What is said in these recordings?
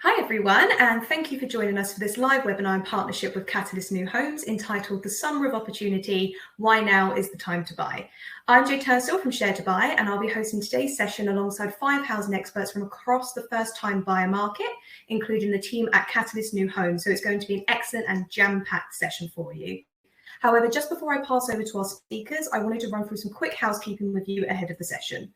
Hi everyone, and thank you for joining us for this live webinar in partnership with Catalyst New Homes entitled The Summer of Opportunity, Why Now is the Time to Buy. I'm Jade Turnstill from Share to Buy, and I'll be hosting today's session alongside 5 housing experts from across the first-time buyer market, including the team at Catalyst New Homes. So it's going to be an excellent and jam-packed session for you. However, just before I pass over to our speakers, I wanted to run through some quick housekeeping with you ahead of the session.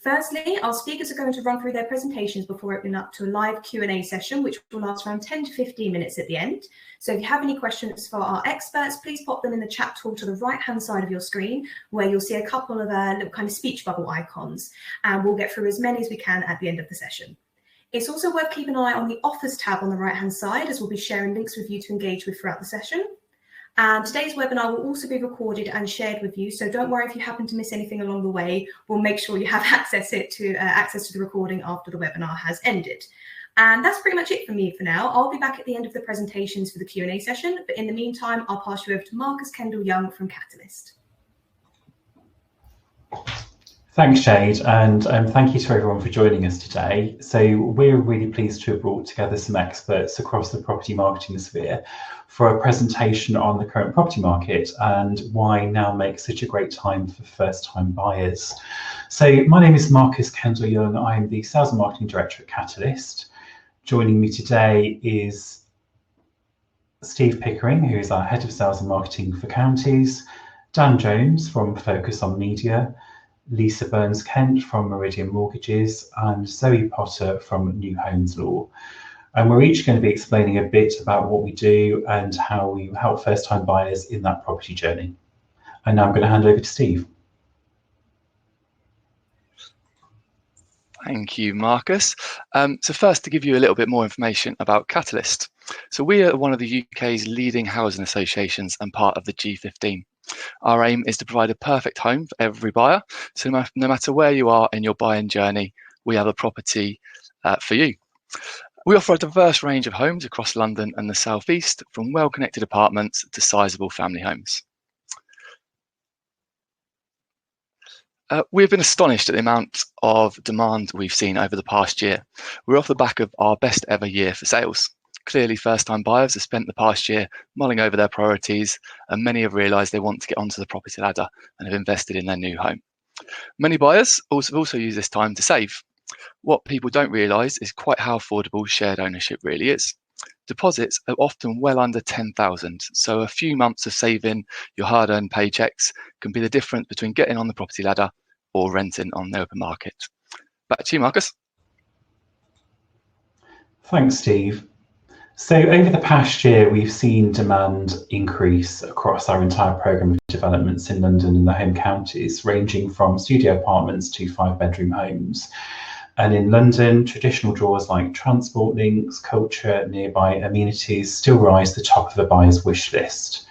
Firstly, our speakers are going to run through their presentations before opening up to a live Q&A session, which will last around 10 to 15 minutes at the end. So if you have any questions for our experts, please pop them in the chat tool to the right-hand side of your screen, where you'll see a couple of little kind of speech bubble icons, and we'll get through as many as we can at the end of the session. It's also worth keeping an eye on the offers tab on the right-hand side, as we'll be sharing links with you to engage with throughout the session. And today's webinar will also be recorded and shared with you, so don't worry if you happen to miss anything along the way. We'll make sure you have access to the recording after the webinar has ended. And that's pretty much it for me for now. I'll be back at the end of the presentations for the Q&A session, but in the meantime, I'll pass you over to Markus Kendall-Young from Catalyst. Thanks, Jade, and thank you to everyone for joining us today. So we're really pleased to have brought together some experts across the property marketing sphere for a presentation on the current property market and why now makes such a great time for first-time buyers. So my name is Markus Kendall-Young. I am the Sales and Marketing Director at Catalyst. Joining me today is Steve Pickering, who is our Head of Sales and Marketing for Counties, Dan Jones from Focus on Media, Lisa Burns-Kent from Meridian Mortgages, and Zoe Potter from New Homes Law. And we're each going to be explaining a bit about what we do and how we help first-time buyers in that property journey. And now I'm going to hand over to Steve. Thank you, Markus. So first, to give you a little bit more information about Catalyst. So we are one of the UK's leading housing associations and part of the G15. Our aim is to provide a perfect home for every buyer. So no matter where you are in your buying journey, we have a property for you. We offer a diverse range of homes across London and the South East, from well-connected apartments to sizable family homes. We've been astonished at the amount of demand we've seen over the past year. We're off the back of our best ever year for sales. Clearly, first-time buyers have spent the past year mulling over their priorities, and many have realised they want to get onto the property ladder and have invested in their new home. Many buyers also use this time to save. What people don't realise is quite how affordable shared ownership really is. Deposits are often well under 10,000, so a few months of saving your hard-earned paychecks can be the difference between getting on the property ladder or renting on the open market. Back to you, Markus. Thanks, Steve. So over the past year, we've seen demand increase across our entire programme of developments in London and the home counties, ranging from studio apartments to 5-bedroom homes. And in London, traditional draws like transport links, culture, nearby amenities still rise to the top of a buyer's wish list.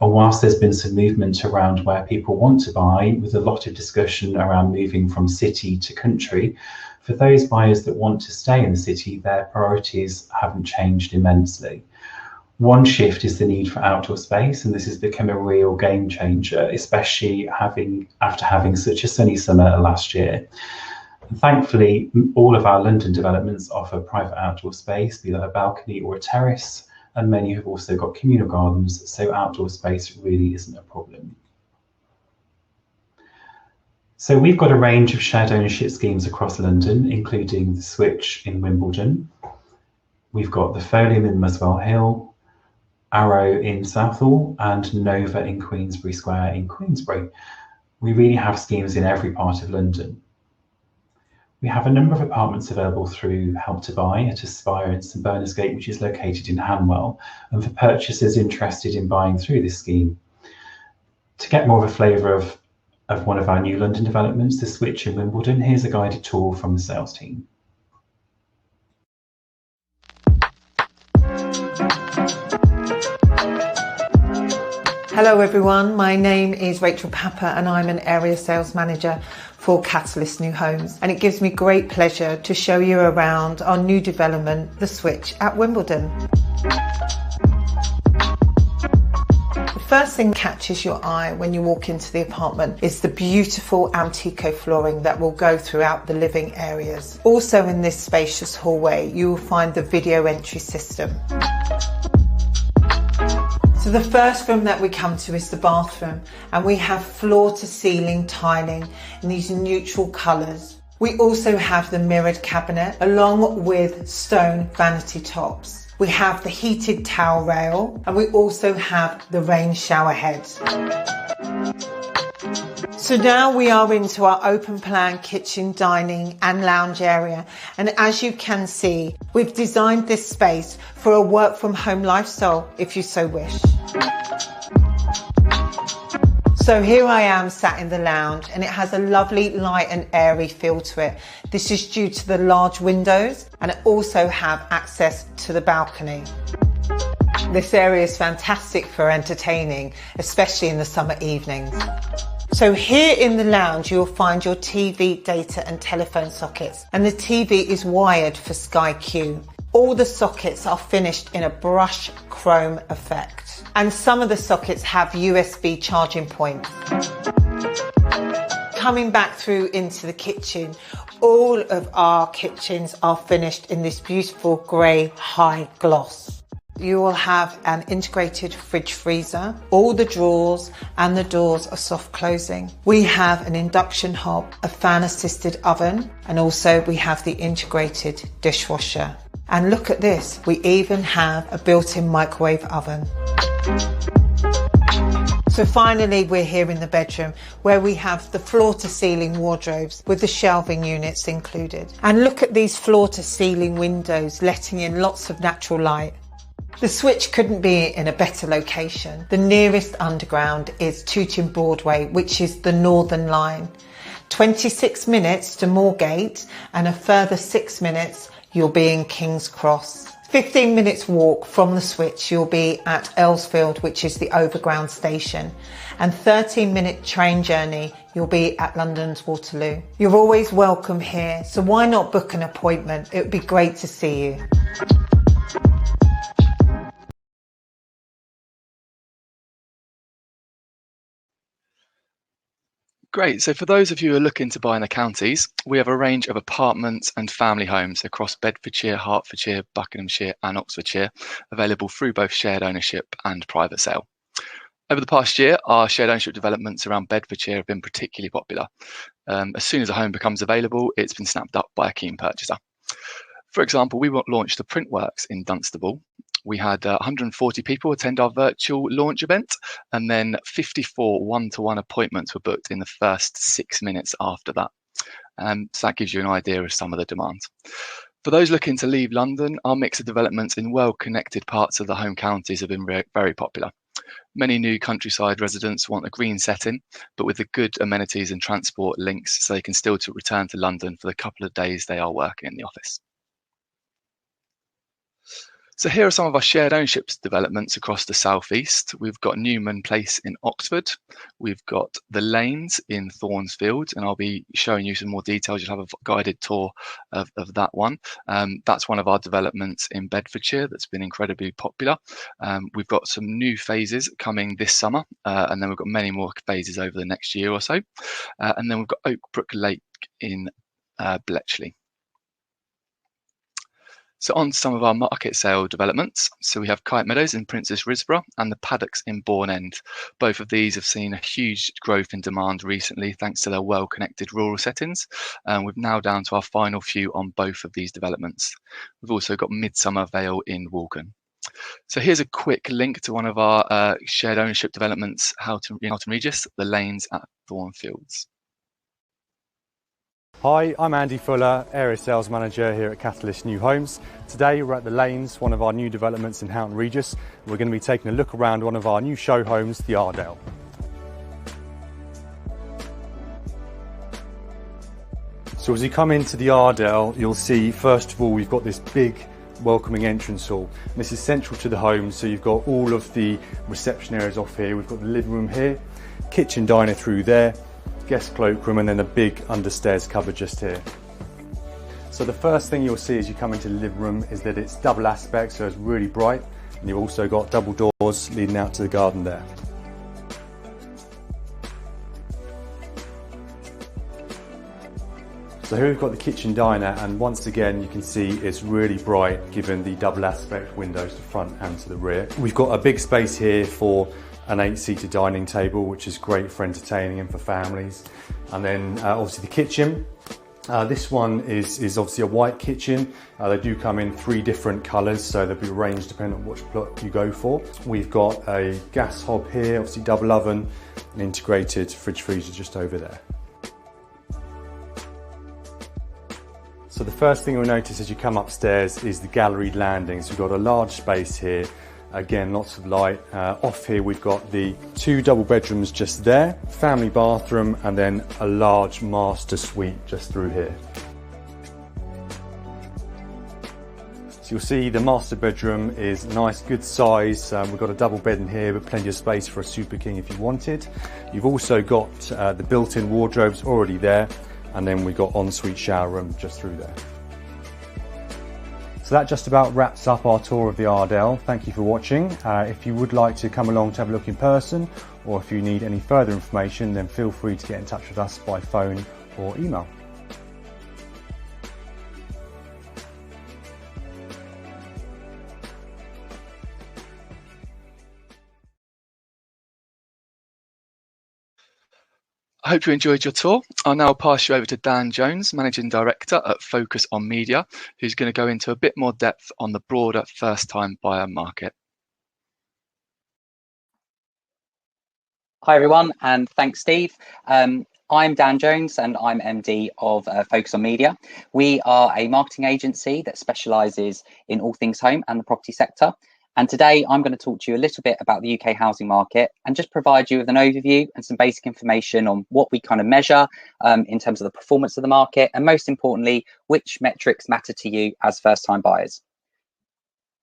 And whilst there's been some movement around where people want to buy, with a lot of discussion around moving from city to country, for those buyers that want to stay in the city, their priorities haven't changed immensely. One shift is the need for outdoor space, and this has become a real game changer, especially after having such a sunny summer last year. And thankfully, all of our London developments offer private outdoor space, be that a balcony or a terrace, and many have also got communal gardens, so outdoor space really isn't a problem. So we've got a range of shared ownership schemes across London, including the Switch in Wimbledon. We've got the Folium in Muswell Hill, Arrow in Southall, and Nova in Queensbury Square in Queensbury. We really have schemes in every part of London. We have a number of apartments available through Help to Buy at Aspire in St Berners-Gate, which is located in Hanwell, and for purchasers interested in buying through this scheme. To get more of a flavour of one of our new London developments, the Switch in Wimbledon, here's a guided tour from the sales team. Hello everyone, my name is Rachel Papper and I'm an area sales manager for Catalyst New Homes, and it gives me great pleasure to show you around our new development, the Switch at Wimbledon. The first thing that catches your eye when you walk into the apartment is the beautiful Antico flooring that will go throughout the living areas. Also in this spacious hallway, you will find the video entry system. So the first room that we come to is the bathroom, and we have floor to ceiling tiling in these neutral colours. We also have the mirrored cabinet along with stone vanity tops. We have the heated towel rail, and we also have the rain shower head. So now we are into our open plan kitchen, dining and lounge area. And as you can see, we've designed this space for a work from home lifestyle if you so wish. So here I am sat in the lounge, and it has a lovely light and airy feel to it. This is due to the large windows, and it also have access to the balcony. This area is fantastic for entertaining, especially in the summer evenings. So here in the lounge, you'll find your TV, data and telephone sockets, and the TV is wired for Sky Q. All the sockets are finished in a brush chrome effect, and some of the sockets have USB charging points. Coming back through into the kitchen, all of our kitchens are finished in this beautiful grey high gloss. You will have an integrated fridge freezer. All the drawers and the doors are soft closing. We have an induction hob, a fan assisted oven, and also we have the integrated dishwasher. And look at this, we even have a built-in microwave oven. So finally, we're here in the bedroom where we have the floor to ceiling wardrobes with the shelving units included. And look at these floor to ceiling windows letting in lots of natural light. The switch couldn't be in a better location. The nearest underground is Tooting Broadway, which is the Northern Line. 26 minutes to Moorgate, and a further 6 minutes you'll be in King's Cross. 15 minutes walk from the switch, you'll be at Earlsfield, which is the overground station. And 13-minute train journey, you'll be at London's Waterloo. You're always welcome here, so why not book an appointment? It would be great to see you. Great. So for those of you who are looking to buy in the counties, we have a range of apartments and family homes across Bedfordshire, Hertfordshire, Buckinghamshire and Oxfordshire, available through both shared ownership and private sale. Over the past year, our shared ownership developments around Bedfordshire have been particularly popular. As soon as a home becomes available, it's been snapped up by a keen purchaser. For example, we launched the Printworks in Dunstable. We had 140 people attend our virtual launch event, and then 54 one-to-one appointments were booked in the first 6 minutes after that. So that gives you an idea of some of the demand. For those looking to leave London, our mix of developments in well-connected parts of the home counties have been very popular. Many new countryside residents want a green setting, but with the good amenities and transport links so they can still return to London for the couple of days they are working in the office. So here are some of our shared ownership developments across the southeast. We've got Newman Place in Oxford. We've got the Lanes in Thornsfield, and I'll be showing you some more details. You'll have a guided tour of that one. That's one of our developments in Bedfordshire that's been incredibly popular. We've got some new phases coming this summer, and then we've got many more phases over the next year or so. And then we've got Oakbrook Lake in Bletchley. So on to some of our market sale developments. So we have Kite Meadows in Princess Risborough and the Paddocks in Bourne End. Both of these have seen a huge growth in demand recently thanks to their well-connected rural settings. We're now down to our final few on both of these developments. We've also got Midsummer Vale in Woolgan. So here's a quick link to one of our shared ownership developments in Houghton Regis, the Lanes at Thornfields. Hi, I'm Andy Fuller, Area Sales Manager here at Catalyst New Homes. Today we're at the Lanes, one of our new developments in Houghton Regis. We're going to be taking a look around one of our new show homes, the Ardell. So as you come into the Ardell, you'll see first of all we've got this big welcoming entrance hall. This is central to the home, so you've got all of the reception areas off here. We've got the living room here, kitchen diner through there, guest cloakroom, and then a big understairs cupboard just here. So the first thing you'll see as you come into the living room is that it's double aspect, so it's really bright, and you've also got double doors leading out to the garden there. So here we've got the kitchen diner, and once again you can see it's really bright given the double aspect windows to front and to the rear. We've got a big space here for an 8-seater dining table, which is great for entertaining and for families. And then obviously the kitchen. This one is obviously a white kitchen. They do come in 3 different colours, so they'll be arranged depending on which plot you go for. We've got a gas hob here, obviously double oven, an integrated fridge freezer just over there. So the first thing you'll notice as you come upstairs is the galleried landing. So we've got a large space here, again lots of light. Off here we've got the 2 double bedrooms just there, family bathroom, and then a large master suite just through here. So you'll see the master bedroom is nice, good size. We've got a double bed in here, but plenty of space for a Super King if you wanted. You've also got the built-in wardrobes already there. And then we've got ensuite shower room just through there. So that just about wraps up our tour of the Ardell. Thank you for watching. If you would like to come along to have a look in person, or if you need any further information, then feel free to get in touch with us by phone or email. I hope you enjoyed your tour. I'll now pass you over to Dan Jones, Managing Director at Focus on Media, who's going to go into a bit more depth on the broader first-time buyer market. Hi everyone, and thanks Steve. I'm Dan Jones and I'm MD of Focus on Media. We are a marketing agency that specialises in all things home and the property sector. And today I'm going to talk to you a little bit about the UK housing market and just provide you with an overview and some basic information on what we kind of measure in terms of the performance of the market, and most importantly, which metrics matter to you as first-time buyers.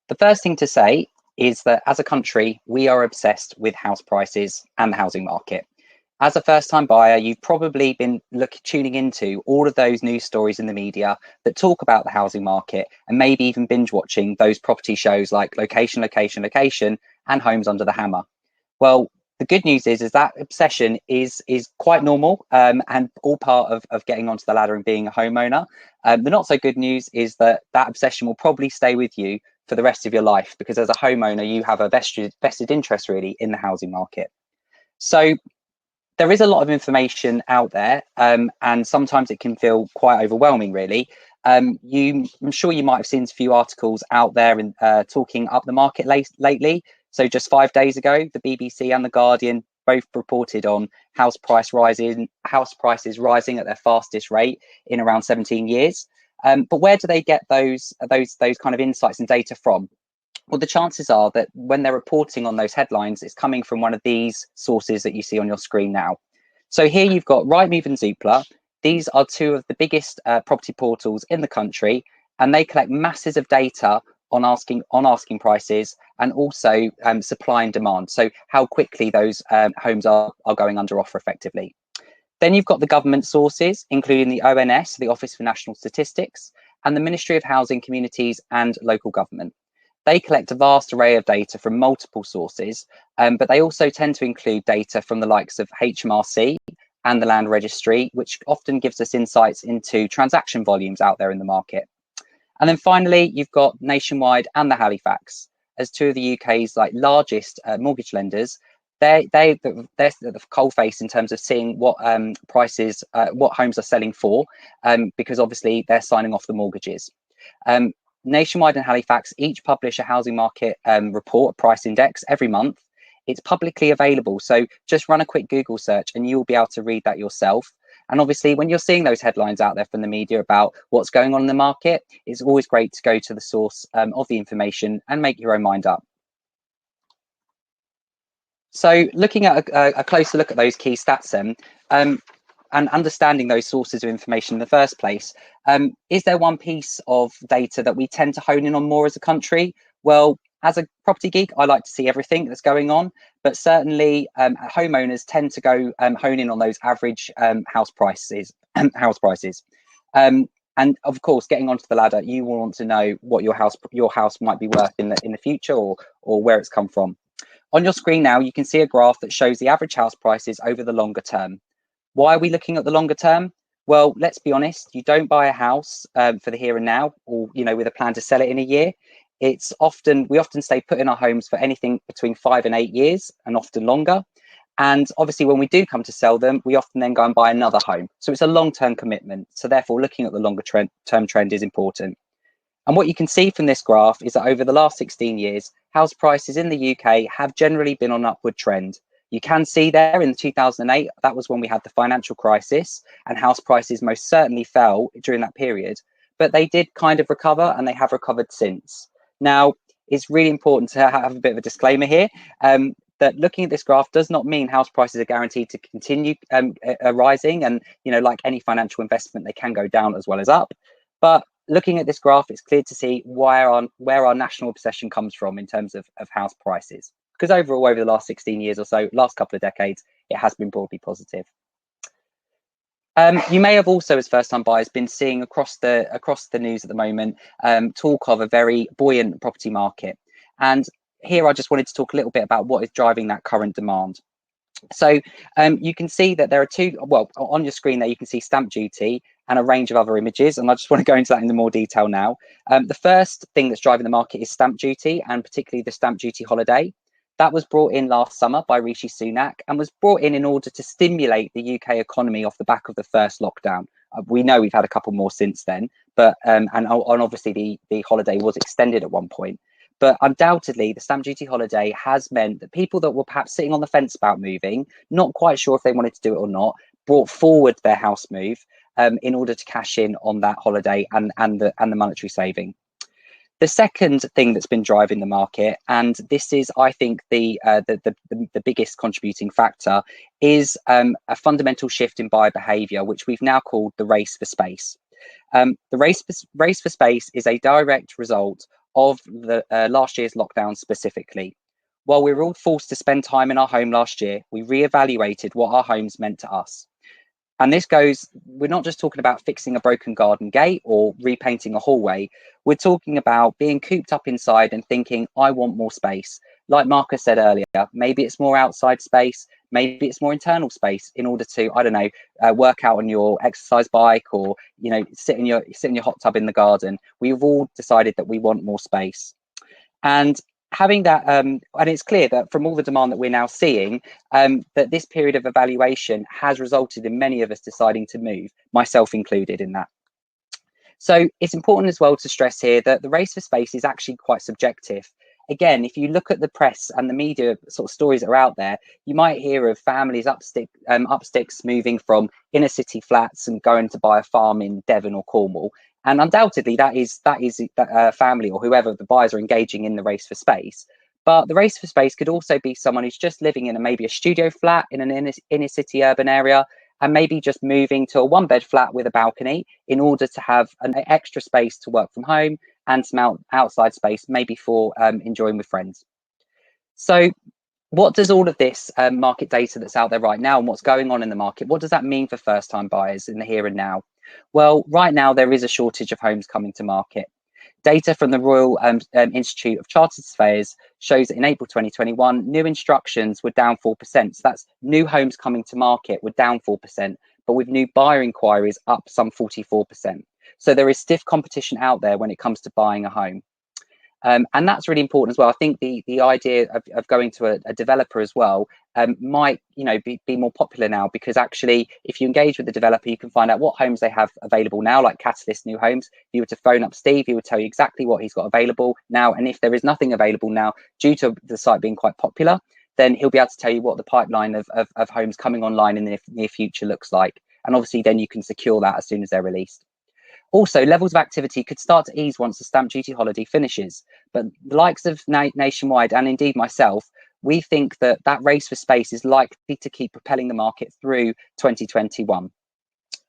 The first thing to say is that as a country, we are obsessed with house prices and the housing market. As a first-time buyer, you've probably been tuning into all of those news stories in the media that talk about the housing market, and maybe even binge watching those property shows like Location, Location, Location and Homes Under the Hammer. Well, the good news is that obsession is quite normal and all part of getting onto the ladder and being a homeowner. The not so good news is that obsession will probably stay with you for the rest of your life, because as a homeowner, you have a vested interest really in the housing market. So there is a lot of information out there, and sometimes it can feel quite overwhelming, really. I'm sure you might have seen a few articles out there talking up the market lately. So just 5 days ago, the BBC and the Guardian both reported on house prices rising at their fastest rate in around 17 years. But where do they get those kind of insights and data from? Well, the chances are that when they're reporting on those headlines, it's coming from one of these sources that you see on your screen now. So here you've got Rightmove and Zoopla. These are 2 of the biggest property portals in the country, and they collect masses of data on asking prices and also supply and demand. So how quickly those homes are going under offer effectively. Then you've got the government sources, including the ONS, the Office for National Statistics, and the Ministry of Housing, Communities and Local Government. They collect a vast array of data from multiple sources, but they also tend to include data from the likes of HMRC and the Land Registry, which often gives us insights into transaction volumes out there in the market. And then finally, you've got Nationwide and the Halifax as 2 of the UK's largest mortgage lenders. They're the coalface in terms of seeing what prices, what homes are selling for, because obviously they're signing off the mortgages. Nationwide and Halifax each publish a housing market report, a price index, every month. It's publicly available, so just run a quick Google search and you'll be able to read that yourself. And obviously, when you're seeing those headlines out there from the media about what's going on in the market, it's always great to go to the source of the information and make your own mind up. So looking at a closer look at those key stats then, and understanding those sources of information in the first place, is there one piece of data that we tend to hone in on more as a country? Well, as a property geek, I like to see everything that's going on, but certainly homeowners tend to go hone in on those average house prices. And of course, getting onto the ladder, you will want to know what your house might be worth in the future, or where it's come from. On your screen now, you can see a graph that shows the average house prices over the longer term. Why are we looking at the longer term? Well, let's be honest, you don't buy a house for the here and now, or with a plan to sell it in a year. We often stay put in our homes for anything between 5 and 8 years, and often longer. And obviously, when we do come to sell them, we often then go and buy another home. So it's a long-term commitment. So therefore, looking at the longer term trend is important. And what you can see from this graph is that over the last 16 years, house prices in the UK have generally been on an upward trend. You can see there in 2008, that was when we had the financial crisis, and house prices most certainly fell during that period. But they did kind of recover, and they have recovered since. Now, it's really important to have a bit of a disclaimer here. That looking at this graph does not mean house prices are guaranteed to continue rising, and like any financial investment, they can go down as well as up. But looking at this graph, it's clear to see where our national obsession comes from in terms of house prices, because overall, over the last 16 years or so, last couple of decades, it has been broadly positive. You may have also, as first-time buyers, been seeing across the news at the moment talk of a very buoyant property market. And here I just wanted to talk a little bit about what is driving that current demand. So you can see that there are two, well, on your screen there, you can see stamp duty and a range of other images. And I just want to go into that in more detail now. The first thing that's driving the market is stamp duty, and particularly the stamp duty holiday. That was brought in last summer by Rishi Sunak, and was brought in order to stimulate the UK economy off the back of the first lockdown. We know we've had a couple more since then, but and obviously the holiday was extended at one point. But undoubtedly, the stamp duty holiday has meant that people that were perhaps sitting on the fence about moving, not quite sure if they wanted to do it or not, brought forward their house move in order to cash in on that holiday and the monetary saving. The second thing that's been driving the market, and this is, I think, the biggest contributing factor, is a fundamental shift in buyer behaviour, which we've now called the race for space. The race for space is a direct result of the last year's lockdown specifically. While we were all forced to spend time in our home last year, we re-evaluated what our homes meant to us. And this goes, we're not just talking about fixing a broken garden gate or repainting a hallway. We're talking about being cooped up inside and thinking, I want more space. Like Markus said earlier, maybe it's more outside space, maybe it's more internal space in order to, I don't know, work out on your exercise bike, or sit in your hot tub in the garden. We've all decided that we want more space. And having that, and it's clear that from all the demand that we're now seeing, that this period of evaluation has resulted in many of us deciding to move, myself included in that. So it's important as well to stress here that the race for space is actually quite subjective. Again, if you look at the press and the media sort of stories that are out there, you might hear of families up sticks moving from inner city flats and going to buy a farm in Devon or Cornwall. And undoubtedly, that is a family or whoever the buyers are engaging in the race for space. But the race for space could also be someone who's just living in maybe a studio flat in an inner city urban area, and maybe just moving to a one-bed flat with a balcony in order to have an extra space to work from home and some outside space, maybe for enjoying with friends. So what does all of this market data that's out there right now and what's going on in the market, what does that mean for first-time buyers in the here and now? Well, right now there is a shortage of homes coming to market. Data from the Royal Institute of Chartered Surveyors shows that in April 2021, new instructions were down 4%. So that's new homes coming to market were down 4%, but with new buyer inquiries up some 44%. So there is stiff competition out there when it comes to buying a home. And that's really important as well. I think the idea of going to a developer as well might be more popular now, because actually if you engage with the developer, you can find out what homes they have available now, like Catalyst New Homes. If you were to phone up Steve, he would tell you exactly what he's got available now, and if there is nothing available now due to the site being quite popular, then he'll be able to tell you what the pipeline of homes coming online in the near future looks like, and obviously then you can secure that as soon as they're released. Also, levels of activity could start to ease once the stamp duty holiday finishes, but the likes of Nationwide and indeed myself, we think that race for space is likely to keep propelling the market through 2021.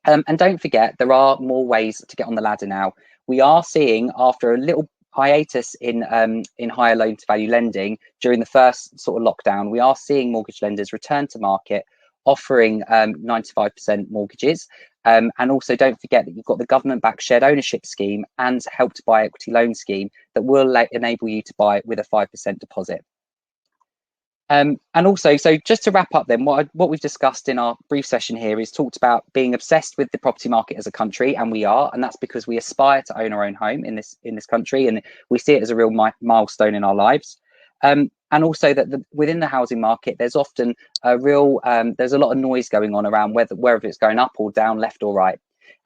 And don't forget, there are more ways to get on the ladder now. We are seeing, after a little hiatus in higher loan to value lending during the first sort of lockdown, we are seeing mortgage lenders return to market, offering 95% mortgages. And also don't forget that you've got the government-backed shared ownership scheme and Help to Buy equity loan scheme that will enable you to buy with a 5% deposit. And also, so just to wrap up then, what we've discussed in our brief session here is talked about being obsessed with the property market as a country, and we are, and that's because we aspire to own our own home in this country, and we see it as a real milestone in our lives. And also that within the housing market, there's often a real, there's a lot of noise going on around whether it's going up or down, left or right.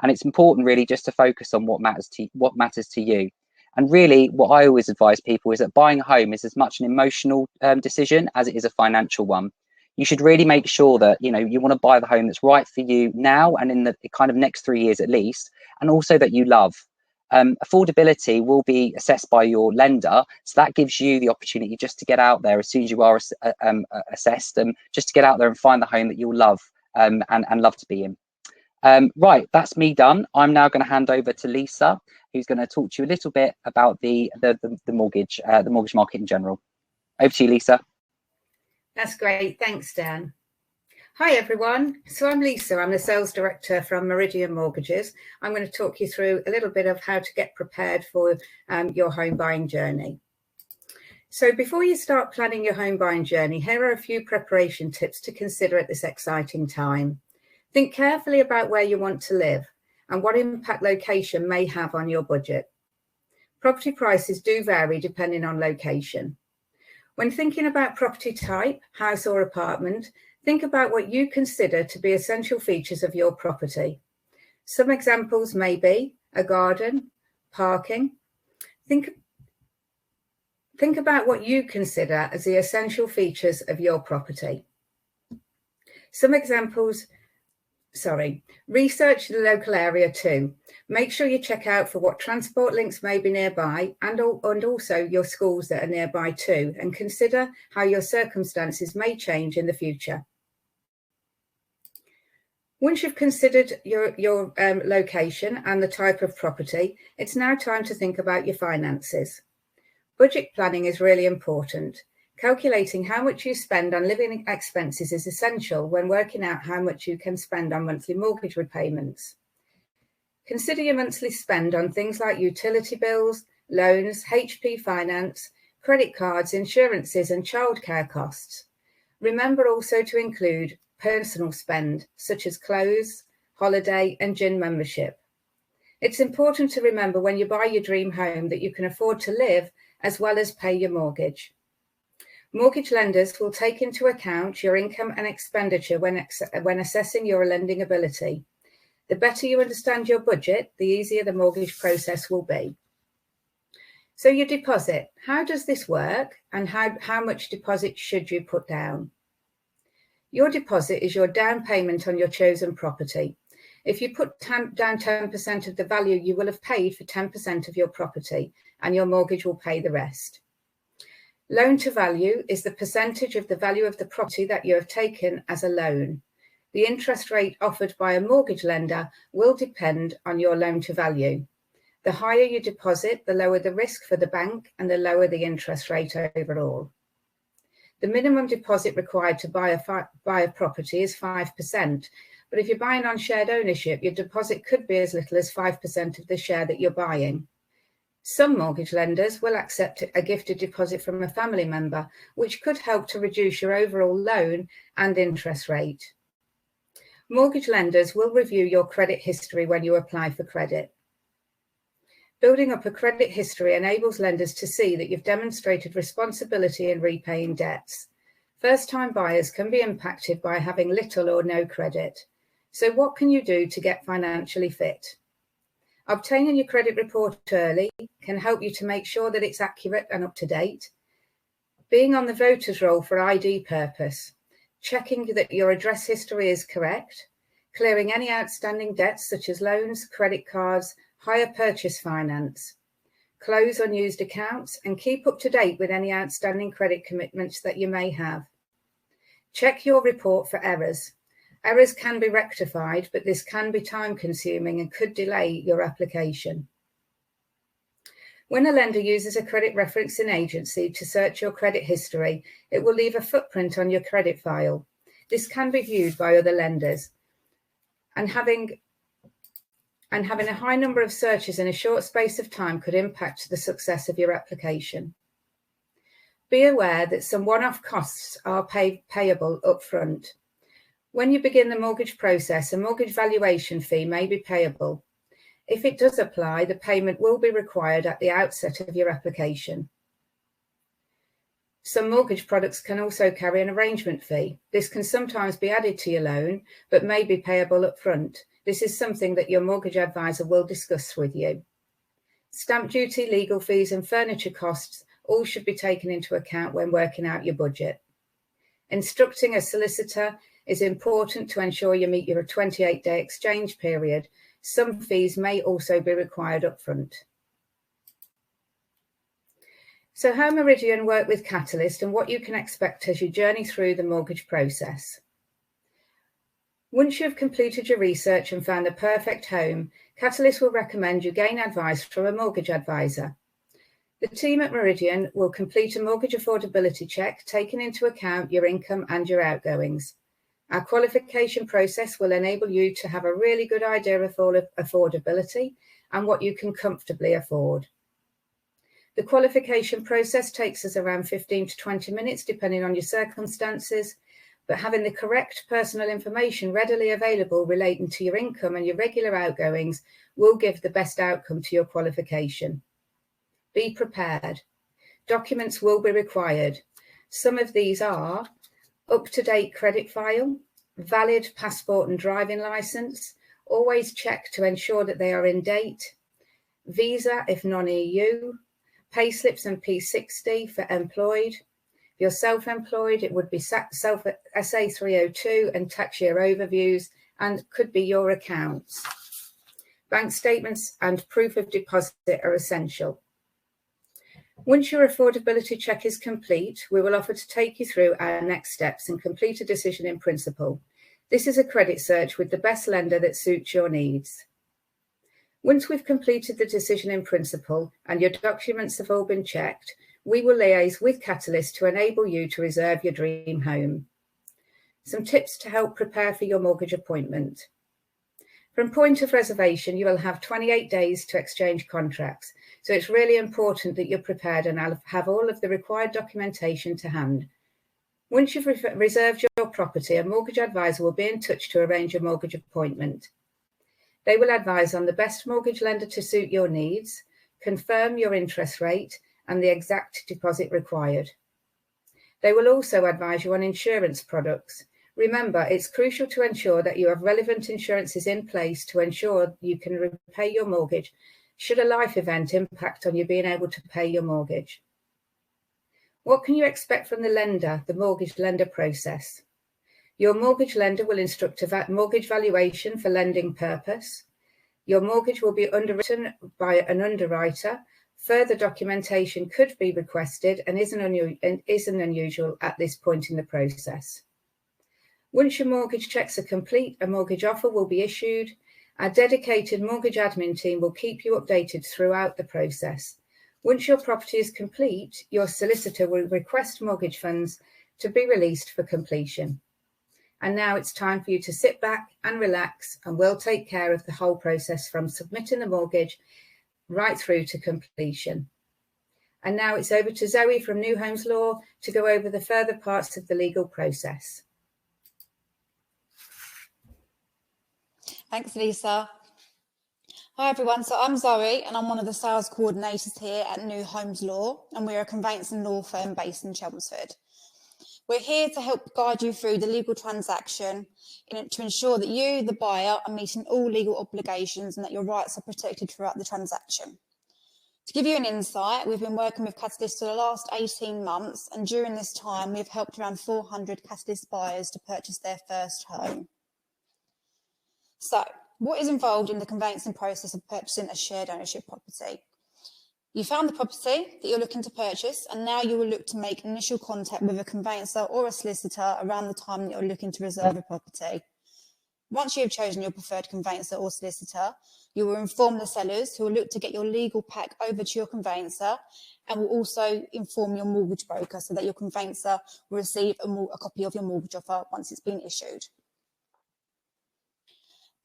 And it's important really just to focus on what matters to you. And really, what I always advise people is that buying a home is as much an emotional decision as it is a financial one. You should really make sure that you want to buy the home that's right for you now and in the kind of next 3 years at least, and also that you love. Affordability will be assessed by your lender, so that gives you the opportunity just to get out there as soon as you are assessed, just to get out there and find the home that you'll love and love to be in. Right, that's me done. I'm now going to hand over to Lisa, who's going to talk to you a little bit about the mortgage market in general. Over to you, Lisa. That's great. Thanks, Dan. Hi, everyone. So I'm Lisa. I'm the sales director from Meridian Mortgages. I'm going to talk you through a little bit of how to get prepared for your home buying journey. So before you start planning your home buying journey, here are a few preparation tips to consider at this exciting time. Think carefully about where you want to live and what impact location may have on your budget. Property prices do vary depending on location. When thinking about property type, house or apartment, think about what you consider to be essential features of your property. Some examples may be a garden, parking. Think about what you consider as the essential features of your property. Some examples. Research the local area too. Make sure you check out for what transport links may be nearby and also your schools that are nearby too, and consider how your circumstances may change in the future. Once you've considered your location and the type of property, it's now time to think about your finances. Budget planning is really important. Calculating how much you spend on living expenses is essential when working out how much you can spend on monthly mortgage repayments. Consider your monthly spend on things like utility bills, loans, HP finance, credit cards, insurances, and childcare costs. Remember also to include personal spend, such as clothes, holiday, and gym membership. It's important to remember when you buy your dream home that you can afford to live as well as pay your mortgage. Mortgage lenders will take into account your income and expenditure when assessing your lending ability. The better you understand your budget, the easier the mortgage process will be. So your deposit, how does this work and how much deposit should you put down? Your deposit is your down payment on your chosen property. If you put down 10% of the value, you will have paid for 10% of your property and your mortgage will pay the rest. Loan to value is the percentage of the value of the property that you have taken as a loan. The interest rate offered by a mortgage lender will depend on your loan to value. The higher your deposit, the lower the risk for the bank and the lower the interest rate overall. The minimum deposit required to buy a property is 5%, but if you're buying on shared ownership, your deposit could be as little as 5% of the share that you're buying. Some mortgage lenders will accept a gifted deposit from a family member, which could help to reduce your overall loan and interest rate. Mortgage lenders will review your credit history when you apply for credit. Building up a credit history enables lenders to see that you've demonstrated responsibility in repaying debts. First-time buyers can be impacted by having little or no credit. So what can you do to get financially fit? Obtaining your credit report early can help you to make sure that it's accurate and up to date. Being on the voters roll for ID purpose, checking that your address history is correct, clearing any outstanding debts such as loans, credit cards, hire purchase finance, close unused accounts, and keep up to date with any outstanding credit commitments that you may have. Check your report for errors. Errors can be rectified, but this can be time-consuming and could delay your application. When a lender uses a credit referencing agency to search your credit history, it will leave a footprint on your credit file. This can be viewed by other lenders, and having a high number of searches in a short space of time could impact the success of your application. Be aware that some one-off costs are payable upfront. When you begin the mortgage process, a mortgage valuation fee may be payable. If it does apply, the payment will be required at the outset of your application. Some mortgage products can also carry an arrangement fee. This can sometimes be added to your loan, but may be payable upfront. This is something that your mortgage advisor will discuss with you. Stamp duty, legal fees, and furniture costs all should be taken into account when working out your budget. Instructing a solicitor is important to ensure you meet your 28-day exchange period. Some fees may also be required upfront. So how Meridian work with Catalyst and what you can expect as you journey through the mortgage process. Once you've completed your research and found the perfect home, Catalyst will recommend you gain advice from a mortgage advisor. The team at Meridian will complete a mortgage affordability check, taking into account your income and your outgoings. Our qualification process will enable you to have a really good idea of affordability and what you can comfortably afford. The qualification process takes us around 15 to 20 minutes, depending on your circumstances, but having the correct personal information readily available relating to your income and your regular outgoings will give the best outcome to your qualification. Be prepared. Documents will be required. Some of these are up-to-date credit file, valid passport and driving licence, always check to ensure that they are in date, visa if non-EU, payslips and P60 for employed. If you're self-employed, it would be SA 302 and tax year overviews, and could be your accounts. Bank statements and proof of deposit are essential. Once your affordability check is complete, we will offer to take you through our next steps and complete a decision in principle. This is a credit search with the best lender that suits your needs. Once we've completed the decision in principle and your documents have all been checked, we will liaise with Catalyst to enable you to reserve your dream home. Some tips to help prepare for your mortgage appointment. From point of reservation, you will have 28 days to exchange contracts. So it's really important that you're prepared and have all of the required documentation to hand. Once you've reserved your property, a mortgage advisor will be in touch to arrange a mortgage appointment. They will advise on the best mortgage lender to suit your needs, confirm your interest rate and the exact deposit required. They will also advise you on insurance products. Remember, it's crucial to ensure that you have relevant insurances in place to ensure you can repay your mortgage should a life event impact on you being able to pay your mortgage. What can you expect from the lender, the mortgage lender process? Your mortgage lender will instruct a mortgage valuation for lending purpose. Your mortgage will be underwritten by an underwriter. Further documentation could be requested and isn't unusual at this point in the process. Once your mortgage checks are complete, a mortgage offer will be issued. Our dedicated mortgage admin team will keep you updated throughout the process. Once your property is complete, your solicitor will request mortgage funds to be released for completion. And now it's time for you to sit back and relax, and we'll take care of the whole process from submitting the mortgage right through to completion. And now it's over to Zoe from New Homes Law to go over the further parts of the legal process. Thanks, Lisa. Hi, everyone. So I'm Zoe, and I'm one of the sales coordinators here at New Homes Law, and we're a conveyancing law firm based in Chelmsford. We're here to help guide you through the legal transaction to ensure that you, the buyer, are meeting all legal obligations and that your rights are protected throughout the transaction. To give you an insight, we've been working with Catalyst for the last 18 months, and during this time, we've helped around 400 Catalyst buyers to purchase their first home. So, what is involved in the conveyancing process of purchasing a shared ownership property? You found the property that you're looking to purchase, and now you will look to make initial contact with a conveyancer or a solicitor around the time that you're looking to reserve a property. Once you have chosen your preferred conveyancer or solicitor, you will inform the sellers, who will look to get your legal pack over to your conveyancer, and will also inform your mortgage broker so that your conveyancer will receive a copy of your mortgage offer once it's been issued.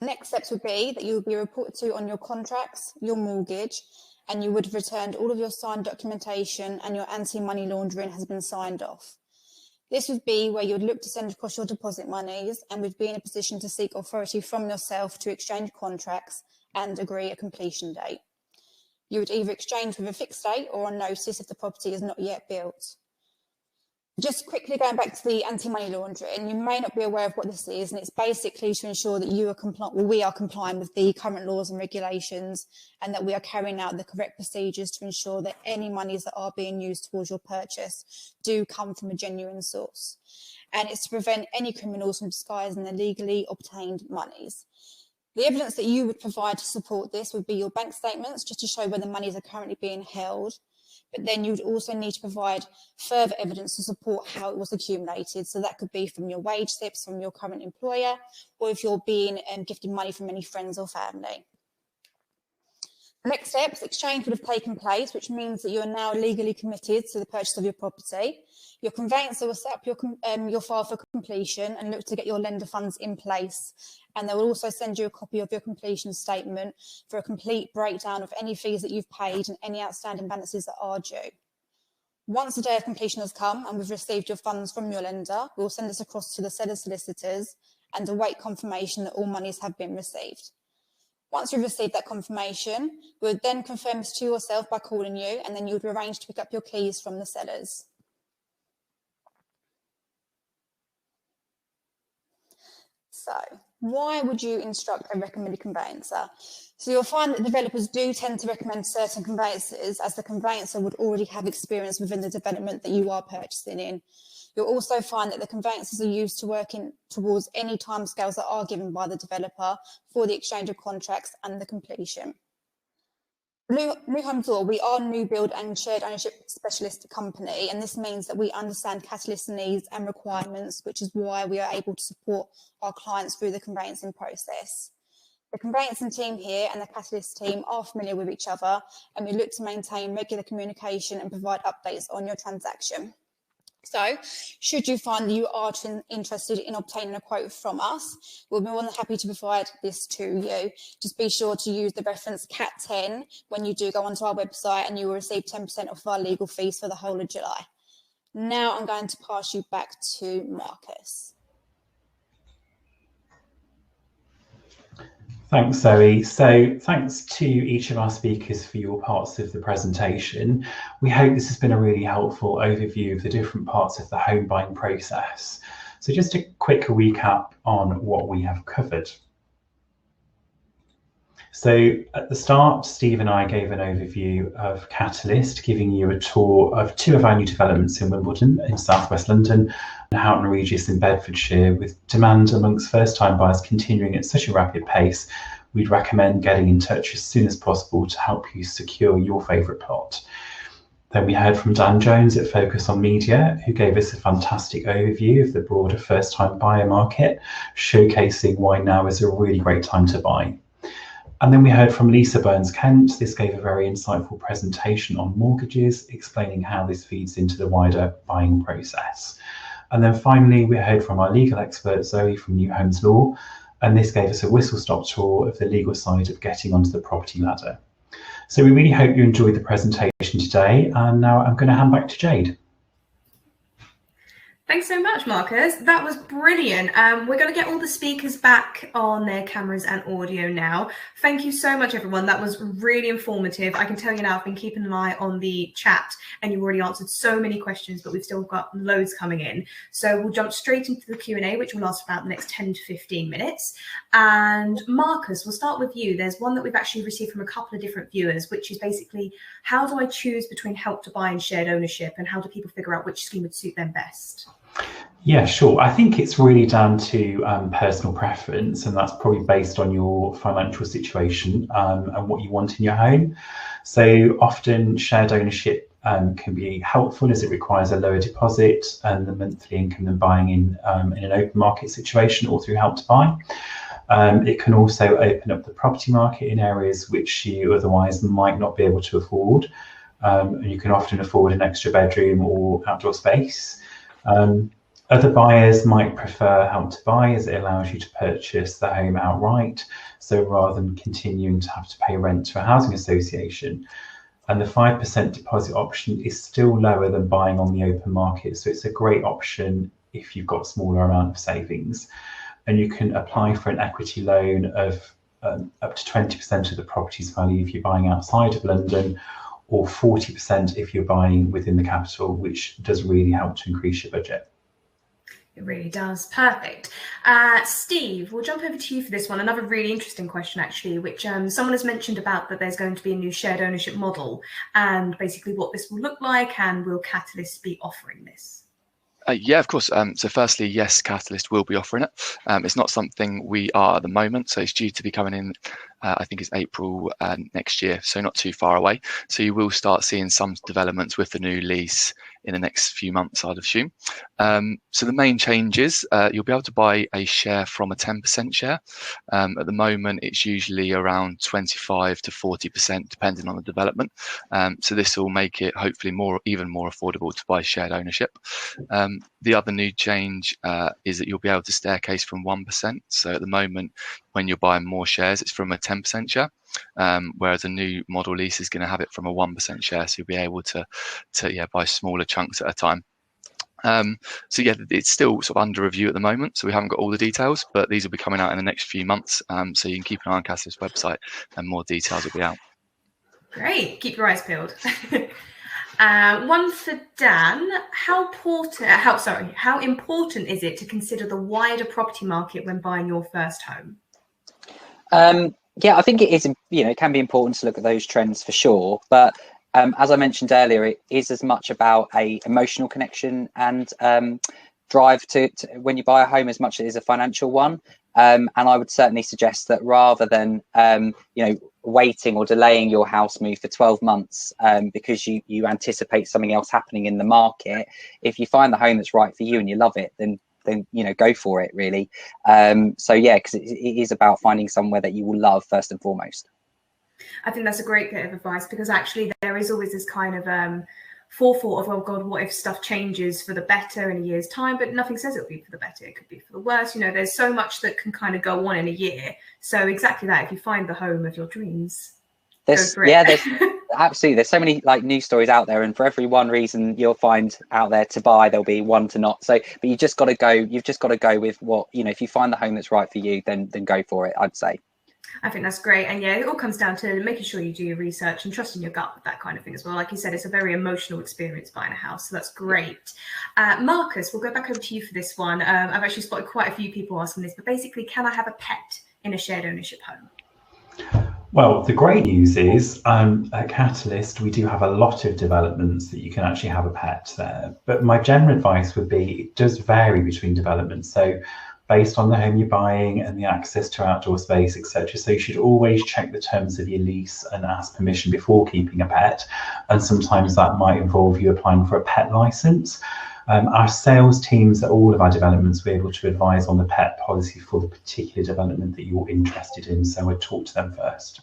Next steps would be that you would be reported to on your contracts, your mortgage, and you would have returned all of your signed documentation and your anti-money laundering has been signed off. This would be where you would look to send across your deposit monies and would be in a position to seek authority from yourself to exchange contracts and agree a completion date. You would either exchange with a fixed date or a notice if the property is not yet built. Just quickly going back to the anti-money laundering, you may not be aware of what this is, and it's basically to ensure that you are we are complying with the current laws and regulations, and that we are carrying out the correct procedures to ensure that any monies that are being used towards your purchase do come from a genuine source. And it's to prevent any criminals from disguising their legally obtained monies. The evidence that you would provide to support this would be your bank statements, just to show where the monies are currently being held. But then you would also need to provide further evidence to support how it was accumulated. So that could be from your wage slips, from your current employer, or if you're being gifted money from any friends or family. The next steps, exchange would have taken place, which means that you are now legally committed to the purchase of your property. Your conveyancer will set up your file for completion and look to get your lender funds in place. And they will also send you a copy of your completion statement for a complete breakdown of any fees that you've paid and any outstanding balances that are due. Once the day of completion has come and we've received your funds from your lender, we'll send this across to the seller's solicitors and await confirmation that all monies have been received. Once you've received that confirmation, we would then confirm this to yourself by calling you, and then you would arrange to pick up your keys from the sellers. So, why would you instruct a recommended conveyancer? So you'll find that developers do tend to recommend certain conveyancers, as the conveyancer would already have experience within the development that you are purchasing in. You'll also find that the conveyancers are used to working towards any timescales that are given by the developer for the exchange of contracts and the completion. New Homes Law, we are a new build and shared ownership specialist company, and this means that we understand catalyst needs and requirements, which is why we are able to support our clients through the conveyancing process. The conveyancing team here and the catalyst team are familiar with each other, and we look to maintain regular communication and provide updates on your transaction. So, should you find that you are interested in obtaining a quote from us, we'll be more than happy to provide this to you. Just be sure to use the reference CAT10 when you do go onto our website, and you will receive 10% off our legal fees for the whole of July. Now I'm going to pass you back to Markus. Thanks, Zoe. So thanks to each of our speakers for your parts of the presentation. We hope this has been a really helpful overview of the different parts of the home buying process. So just a quick recap on what we have covered. So at the start, Steve and I gave an overview of Catalyst, giving you a tour of two of our new developments in Wimbledon in southwest London and Houghton Regis in Bedfordshire. With demand amongst first-time buyers continuing at such a rapid pace, we'd recommend getting in touch as soon as possible to help you secure your favourite plot. Then we heard from Dan Jones at Focus on Media, who gave us a fantastic overview of the broader first-time buyer market, showcasing why now is a really great time to buy. And then we heard from Lisa Burns-Kent. This gave a very insightful presentation on mortgages, explaining how this feeds into the wider buying process. And then finally, we heard from our legal expert, Zoe from New Homes Law, and this gave us a whistle-stop tour of the legal side of getting onto the property ladder. So we really hope you enjoyed the presentation today, and now I'm going to hand back to Jade. Thanks so much, Markus. That was brilliant. We're going to get all the speakers back on their cameras and audio now. Thank you so much, everyone. That was really informative. I can tell you now, I've been keeping an eye on the chat, and you've already answered so many questions, but we've still got loads coming in. So we'll jump straight into the Q&A, which will last about the next 10 to 15 minutes. And Markus, we'll start with you. There's one that we've actually received from a couple of different viewers, which is basically, how do I choose between Help to Buy and shared ownership, and how do people figure out which scheme would suit them best? Yeah, sure. I think it's really down to personal preference, and that's probably based on your financial situation and what you want in your home. So often shared ownership can be helpful as it requires a lower deposit and the monthly income than buying in an open market situation or through Help to Buy. It can also open up the property market in areas which you otherwise might not be able to afford. You can often afford an extra bedroom or outdoor space. Other buyers might prefer Help to Buy as it allows you to purchase the home outright. So rather than continuing to have to pay rent to a housing association, and the 5% deposit option is still lower than buying on the open market. So it's a great option if you've got a smaller amount of savings. And you can apply for an equity loan of up to 20% of the property's value if you're buying outside of London, or 40% if you're buying within the capital, which does really help to increase your budget. It really does. Perfect. Steve, we'll jump over to you for this one. Another really interesting question, actually, which someone has mentioned about that there's going to be a new shared ownership model and basically what this will look like, and will Catalyst be offering this? Yeah, of course. So firstly, yes, Catalyst will be offering it. It's not something we are at the moment. So it's due to be coming in, I think it's April next year. So not too far away. So you will start seeing some developments with the new lease in the next few months, I'd assume. So the main changes, you'll be able to buy a share from a 10% share. At the moment, it's usually around 25 to 40%, depending on the development. So this will make it hopefully even more affordable to buy shared ownership. The other new change is that you'll be able to staircase from 1%. So at the moment, when you're buying more shares, it's from a 10% share, whereas a new model lease is going to have it from a 1% share. So you'll be able to buy smaller chunks at a time. So yeah, it's still sort of under review at the moment, so we haven't got all the details, but these will be coming out in the next few months. So you can keep an eye on Catalyst's website, and more details will be out. Great, keep your eyes peeled. One for Dan. How important is it to consider the wider property market when buying your first home? Yeah, I think it is. It can be important to look at those trends for sure, but as I mentioned earlier, it is as much about a emotional connection and drive to when you buy a home as much as it is a financial one. And I would certainly suggest that rather than waiting or delaying your house move for 12 months because you anticipate something else happening in the market, if you find the home that's right for you and you love it, then go for it, really. So yeah, because it is about finding somewhere that you will love first and foremost. I think that's a great bit of advice, because actually there is always this kind of forethought of, oh God, what if stuff changes for the better in a year's time? But nothing says it'll be for the better. It could be for the worse. There's so much that can kind of go on in a year. So exactly that. If you find the home of your dreams, go for it. There's absolutely. There's so many news stories out there, and for every one reason you'll find out there to buy, there'll be one to not. So, but you just got to go. You've just got to go with what if you find the home that's right for you, then go for it, I'd say. I think that's great. And yeah, it all comes down to making sure you do your research and trusting your gut with that kind of thing as well. Like you said, it's a very emotional experience buying a house. So that's great. Markus, we'll go back over to you for this one. I've actually spotted quite a few people asking this, but basically, can I have a pet in a shared ownership home? Well, the great news is at Catalyst, we do have a lot of developments that you can actually have a pet there. But my general advice would be it does vary between developments. So based on the home you're buying and the access to outdoor space, etc. So you should always check the terms of your lease and ask permission before keeping a pet. And sometimes that might involve you applying for a pet license. Our sales teams at all of our developments will be able to advise on the pet policy for the particular development that you're interested in. So I'd talk to them first.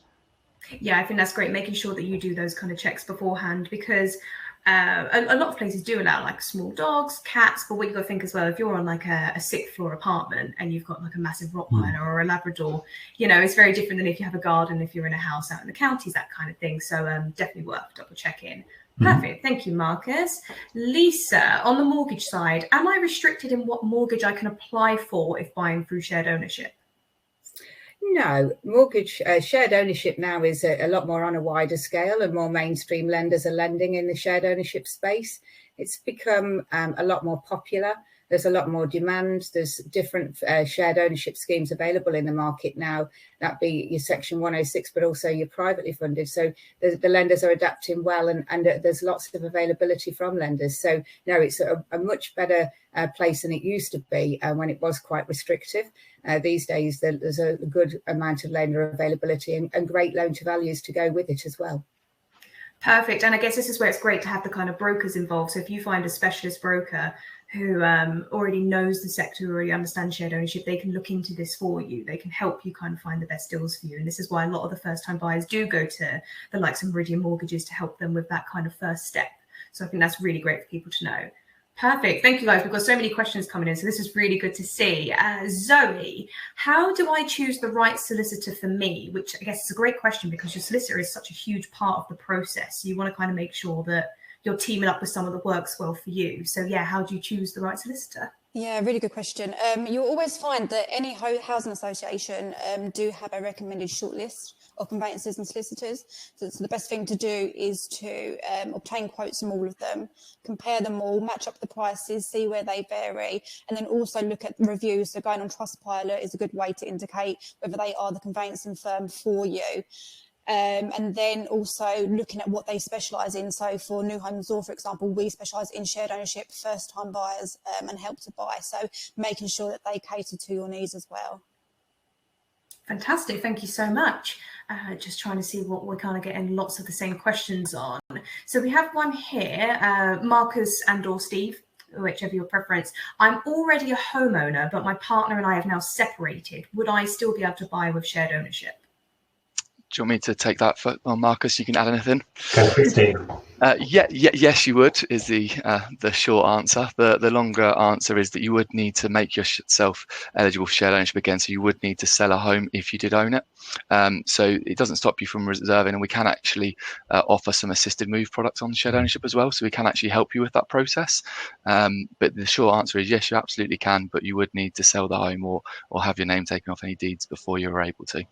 Yeah, I think that's great, making sure that you do those kind of checks beforehand, because a lot of places do allow like small dogs, cats, but what you've got to think as well, if you're on like a sixth floor apartment and you've got like a massive Rottweiler or a Labrador, it's very different than if you have a garden, if you're in a house out in the counties, that kind of thing. So definitely worth double checking. Perfect. Thank you, Markus. Lisa, on the mortgage side, am I restricted in what mortgage I can apply for if buying through shared ownership? No, mortgage shared ownership now is a lot more on a wider scale, and more mainstream lenders are lending in the shared ownership space. It's become a lot more popular. There's a lot more demand. There's different shared ownership schemes available in the market now. That be your Section 106, but also your privately funded. So the lenders are adapting well, and there's lots of availability from lenders. So no, it's a much better place than it used to be when it was quite restrictive. These days, there's a good amount of lender availability and great loan to values to go with it as well. Perfect. And I guess this is where it's great to have the kind of brokers involved. So if you find a specialist broker who already knows the sector, already understands shared ownership, they can look into this for you. They can help you kind of find the best deals for you. And this is why a lot of the first-time buyers do go to the likes of Meridian Mortgages to help them with that kind of first step. So I think that's really great for people to know. Perfect. Thank you, guys. We've got so many questions coming in, so this is really good to see. Zoe, how do I choose the right solicitor for me? Which I guess is a great question because your solicitor is such a huge part of the process. So you want to kind of make sure that you're teaming up with someone that works well for you. So yeah, how do you choose the right solicitor? Yeah, really good question. You'll always find that any housing association do have a recommended shortlist of conveyancers and solicitors. So the best thing to do is to obtain quotes from all of them, compare them all, match up the prices, see where they vary, and then also look at reviews. So going on Trustpilot is a good way to indicate whether they are the conveyancing firm for you. And then also looking at what they specialise in. So for New Homes Law, for example, we specialise in shared ownership, first-time buyers and help to buy. So making sure that they cater to your needs as well. Fantastic. Thank you so much. Just trying to see what we're kind of getting lots of the same questions on. So we have one here, Markus and or Steve, whichever your preference. I'm already a homeowner, but my partner and I have now separated. Would I still be able to buy with shared ownership? Do you want me to take that for Markus? You can add anything. Go for it, Steve. Yes, you would is the short answer. The longer answer is that you would need to make yourself eligible for shared ownership again. So you would need to sell a home if you did own it. So it doesn't stop you from reserving, and we can actually offer some assisted move products on shared ownership as well. So we can actually help you with that process. But the short answer is yes, you absolutely can, but you would need to sell the home or have your name taken off any deeds before you're able to.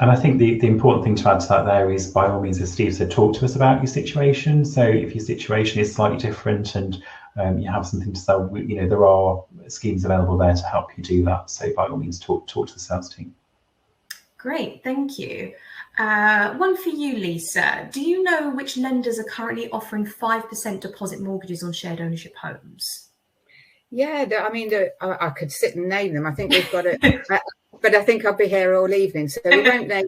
And I think the important thing to add to that there is, by all means, as Steve said, talk to us about your situation. So if your situation is slightly different and you have something to sell, there are schemes available there to help you do that. So by all means, talk to the sales team. Great, thank you. One for you, Lisa. Do you know which lenders are currently offering 5% deposit mortgages on shared ownership homes? Yeah, I mean, I could sit and name them. I think we've got it. But I think I'll be here all evening, so we won't name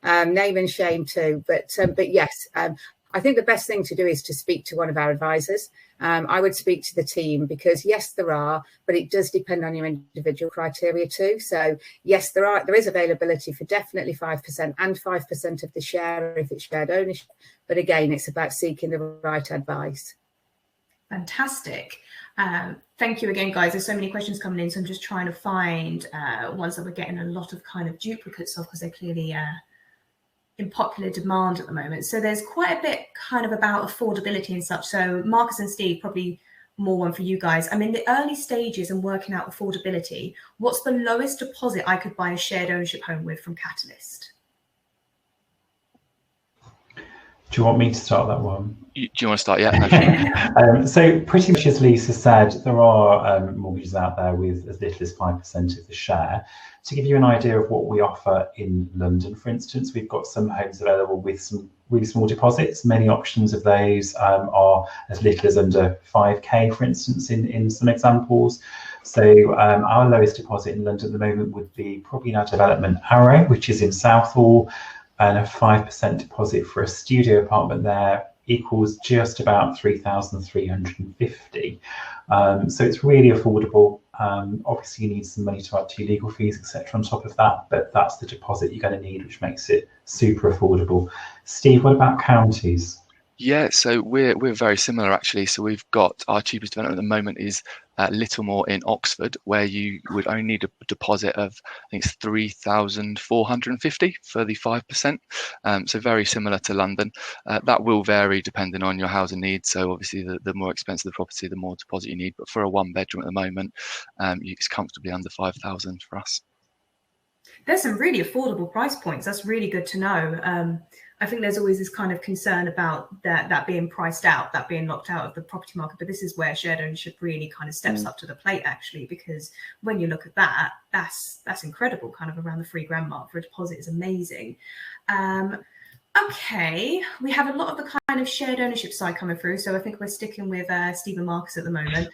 them. Name and shame too. But yes, I think the best thing to do is to speak to one of our advisors. I would speak to the team because yes, there are, but it does depend on your individual criteria too. So yes, there is availability for definitely 5% and 5% of the share if it's shared ownership. But again, it's about seeking the right advice. Fantastic. Thank you again, guys. There's so many questions coming in, so I'm just trying to find ones that we're getting a lot of kind of duplicates of because they're clearly in popular demand at the moment. So there's quite a bit kind of about affordability and such. So Markus and Steve, probably more one for you guys. I'm in the early stages and working out affordability. What's the lowest deposit I could buy a shared ownership home with from Catalyst? Do you want me to start that one? Do you want to start? Yeah. So pretty much as Lisa said, there are mortgages out there with as little as 5% of the share. To give you an idea of what we offer in London, for instance, we've got some homes available with some really small deposits. Many options of those are as little as under 5k, for instance, in some examples. So our lowest deposit in London at the moment would be probably in our development Arrow, which is in Southall, and a 5% deposit for a studio apartment there equals just about 3,350. So it's really affordable. Obviously, you need some money to add to your legal fees, etc. on top of that, but that's the deposit you're going to need, which makes it super affordable. Steve, what about counties? Yeah, so we're very similar actually. So we've got our cheapest development at the moment is Littlemore in Oxford, where you would only need a deposit of I think it's 3,450 for the 5%. So very similar to London. That will vary depending on your housing needs. So obviously the more expensive the property, the more deposit you need. But for a 1-bedroom at the moment, it's comfortably under 5,000 for us. There's some really affordable price points. That's really good to know. I think there's always this kind of concern about that being priced out, that being locked out of the property market. But this is where shared ownership really kind of steps up to the plate, actually, because when you look at that, that's incredible, kind of around the £3,000 mark for a deposit is amazing. Okay, we have a lot of the kind of shared ownership side coming through. So I think we're sticking with Steve and Markus at the moment.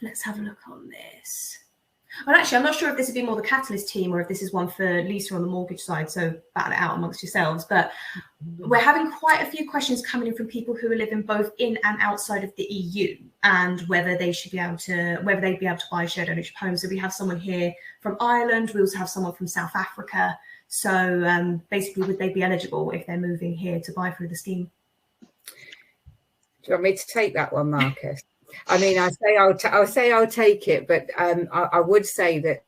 Let's have a look on this. Well, actually, I'm not sure if this would be more the Catalyst team or if this is one for Lisa on the mortgage side, so battle it out amongst yourselves. But we're having quite a few questions coming in from people who are living both in and outside of the EU and whether they'd be able to buy a shared ownership home. So we have someone here from Ireland. We also have someone from South Africa. So basically, would they be eligible if they're moving here to buy through the scheme? you want me to take that one, Marcus? I mean, I'll say I'll take it, but I would say that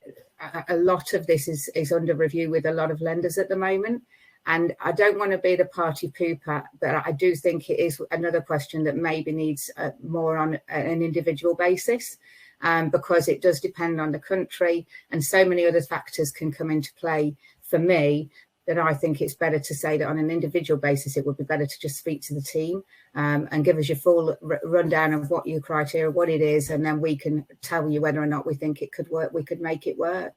a lot of this is under review with a lot of lenders at the moment. And I don't want to be the party pooper, but I do think it is another question that maybe needs more on an individual basis, because it does depend on the country and so many other factors can come into play for me, that I think it's better to say that on an individual basis, it would be better to just speak to the team and give us your full rundown of what your criteria, what it is, and then we can tell you whether or not we think it could work, we could make it work.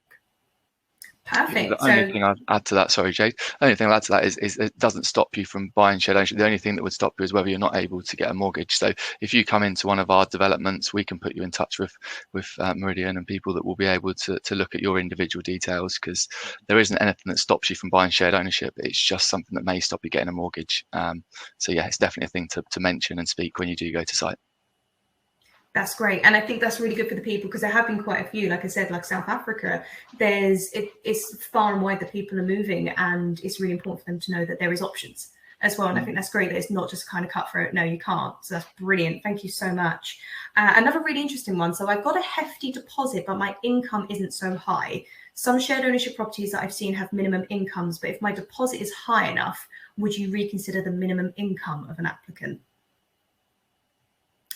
Perfect. The only thing I'd add to that, sorry, Jade, the only thing I'd add to that is it doesn't stop you from buying shared ownership. The only thing that would stop you is whether you're not able to get a mortgage. So if you come into one of our developments, we can put you in touch with Meridian and people that will be able to look at your individual details, because there isn't anything that stops you from buying shared ownership. It's just something that may stop you getting a mortgage. So yeah, it's definitely a thing to mention and speak when you do go to site. That's great. And I think that's really good for the people, because there have been quite a few, like I said, like South Africa, it's far and wide that people are moving, and it's really important for them to know that there is options as well. And I think that's great that it's not just kind of cutthroat, no, you can't. So that's brilliant. Thank you so much. Another really interesting one. So I've got a hefty deposit, but my income isn't so high. Some shared ownership properties that I've seen have minimum incomes, but if my deposit is high enough, would you reconsider the minimum income of an applicant?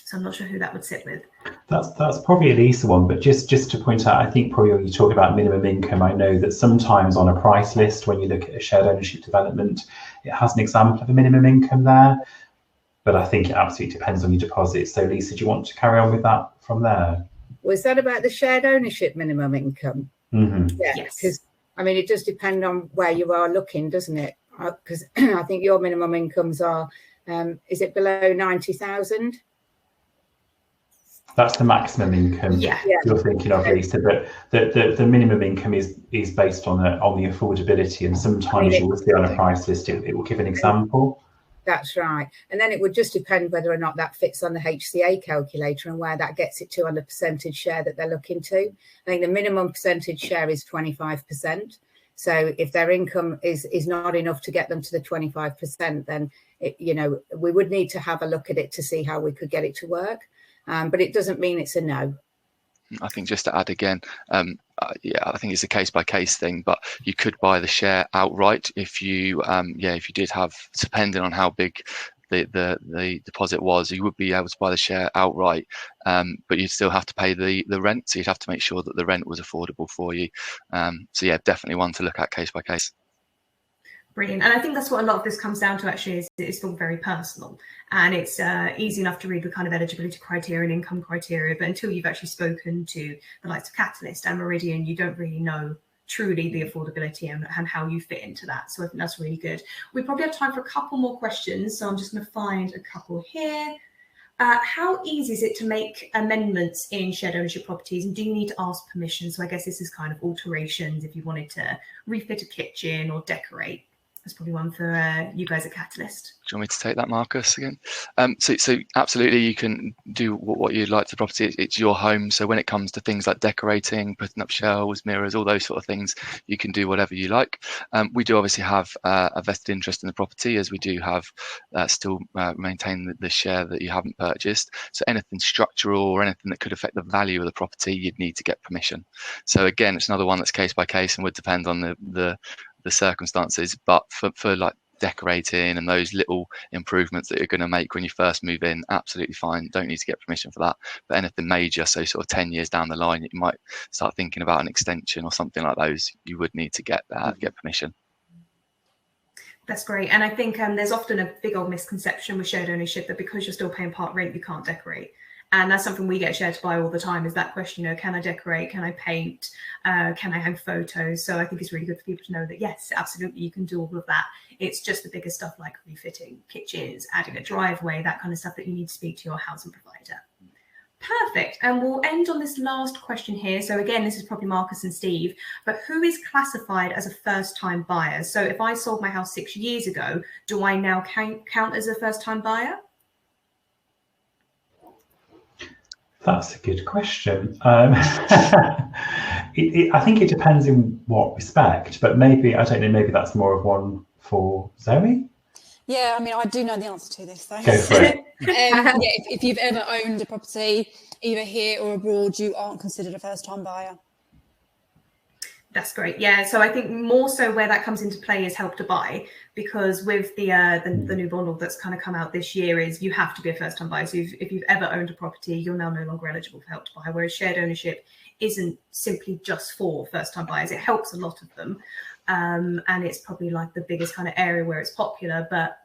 So I'm not sure who that would sit with. That's probably a Lisa one, but just to point out, I think probably when you talk about minimum income, I know that sometimes on a price list, when you look at a shared ownership development, it has an example of a minimum income there, but I think it absolutely depends on your deposit. So Lisa, do you want to carry on with that from there? Was that about the shared ownership minimum income? Mm-hmm. Yeah, because I mean, it does depend on where you are looking, doesn't it? Because I think your minimum incomes are, is it below 90,000? That's the maximum income you're thinking of, Lisa. But the minimum income is based on the affordability, and sometimes you will see on a price list it will give an example. That's right. And then it would just depend whether or not that fits on the HCA calculator and where that gets it to on the percentage share that they're looking to. I think the minimum percentage share is 25%. So if their income is not enough to get them to the 25%, then we would need to have a look at it to see how we could get it to work. But it doesn't mean it's a no. I think just to add again, I think it's a case by case thing, but you could buy the share outright if you did have, depending on how big the deposit was, you would be able to buy the share outright, but you'd still have to pay the rent. So you'd have to make sure that the rent was affordable for you. So yeah, definitely one to look at case by case. Brilliant. And I think that's what a lot of this comes down to, actually, is it's all very personal, and it's easy enough to read the kind of eligibility criteria and income criteria, but until you've actually spoken to the likes of Catalyst and Meridian, you don't really know truly the affordability and how you fit into that. So I think that's really good. We probably have time for a couple more questions, so I'm just going to find a couple here. How easy is it to make amendments in shared ownership properties, and do you need to ask permission? So I guess this is kind of alterations if you wanted to refit a kitchen or decorate. That's probably one for you guys at Catalyst. Do you want me to take that, Markus, again? So absolutely, you can do what you'd like to the property. It's your home. So when it comes to things like decorating, putting up shelves, mirrors, all those sort of things, you can do whatever you like. We do obviously have a vested interest in the property, as we do have still maintain the share that you haven't purchased. So anything structural or anything that could affect the value of the property, you'd need to get permission. So again, it's another one that's case by case and would depend on the circumstances, but for like decorating and those little improvements that you're going to make when you first move in, absolutely fine, don't need to get permission for that. But anything major, so sort of 10 years down the line, you might start thinking about an extension or something like those, you would need to get permission. That's great. And I think there's often a big old misconception with shared ownership that because you're still paying part rent, you can't decorate. And that's something we get shared to buy all the time, is that question, can I decorate? Can I paint? Can I hang photos? So I think it's really good for people to know that, yes, absolutely, you can do all of that. It's just the bigger stuff like refitting kitchens, adding a driveway, that kind of stuff that you need to speak to your housing provider. Perfect. And we'll end on this last question here. So again, this is probably Markus and Steve, but who is classified as a first-time buyer? So if I sold my house 6 years ago, do I now count as a first-time buyer? That's a good question. I think it depends in what respect, but maybe, I don't know, maybe that's more of one for Zoe? Yeah, I mean, I do know the answer to this, though. Go for it. Yeah, if you've ever owned a property, either here or abroad, you aren't considered a first-time buyer. That's great. Yeah, so I think more so where that comes into play is Help to Buy, because with the new bond law that's kind of come out this year is you have to be a first-time buyer. So if you've ever owned a property, you're now no longer eligible for Help to Buy, whereas shared ownership isn't simply just for first-time buyers. It helps a lot of them. And it's probably like the biggest kind of area where it's popular, but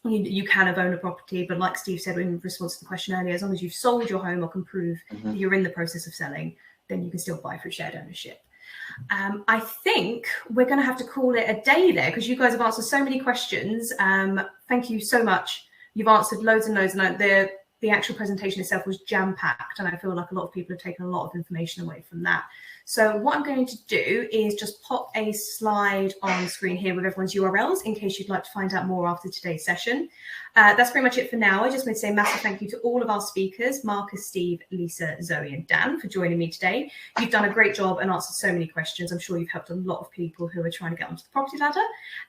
you can have owned a property, but like Steve said in response to the question earlier, as long as you've sold your home or can prove that you're in the process of selling, then you can still buy through shared ownership. I think we're going to have to call it a day there, because you guys have answered so many questions. Thank you so much. You've answered loads and loads, and the actual presentation itself was jam-packed, and I feel like a lot of people have taken a lot of information away from that. So what I'm going to do is just pop a slide on screen here with everyone's URLs in case you'd like to find out more after today's session. That's pretty much it for now. I just want to say a massive thank you to all of our speakers, Markus, Steve, Lisa, Zoe and Dan, for joining me today. You've done a great job and answered so many questions. I'm sure you've helped a lot of people who are trying to get onto the property ladder.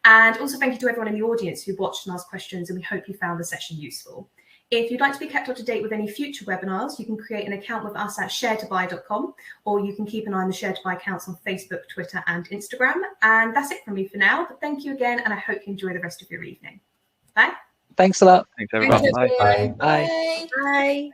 And also thank you to everyone in the audience who watched and asked questions, and we hope you found the session useful. If you'd like to be kept up to date with any future webinars, you can create an account with us at sharetobuy.com, or you can keep an eye on the Share to Buy accounts on Facebook, Twitter and Instagram. And that's it from me for now. But thank you again, and I hope you enjoy the rest of your evening. Bye. Thanks a lot. Thanks, everyone. Thanks, Bye. everyone. Bye. Bye.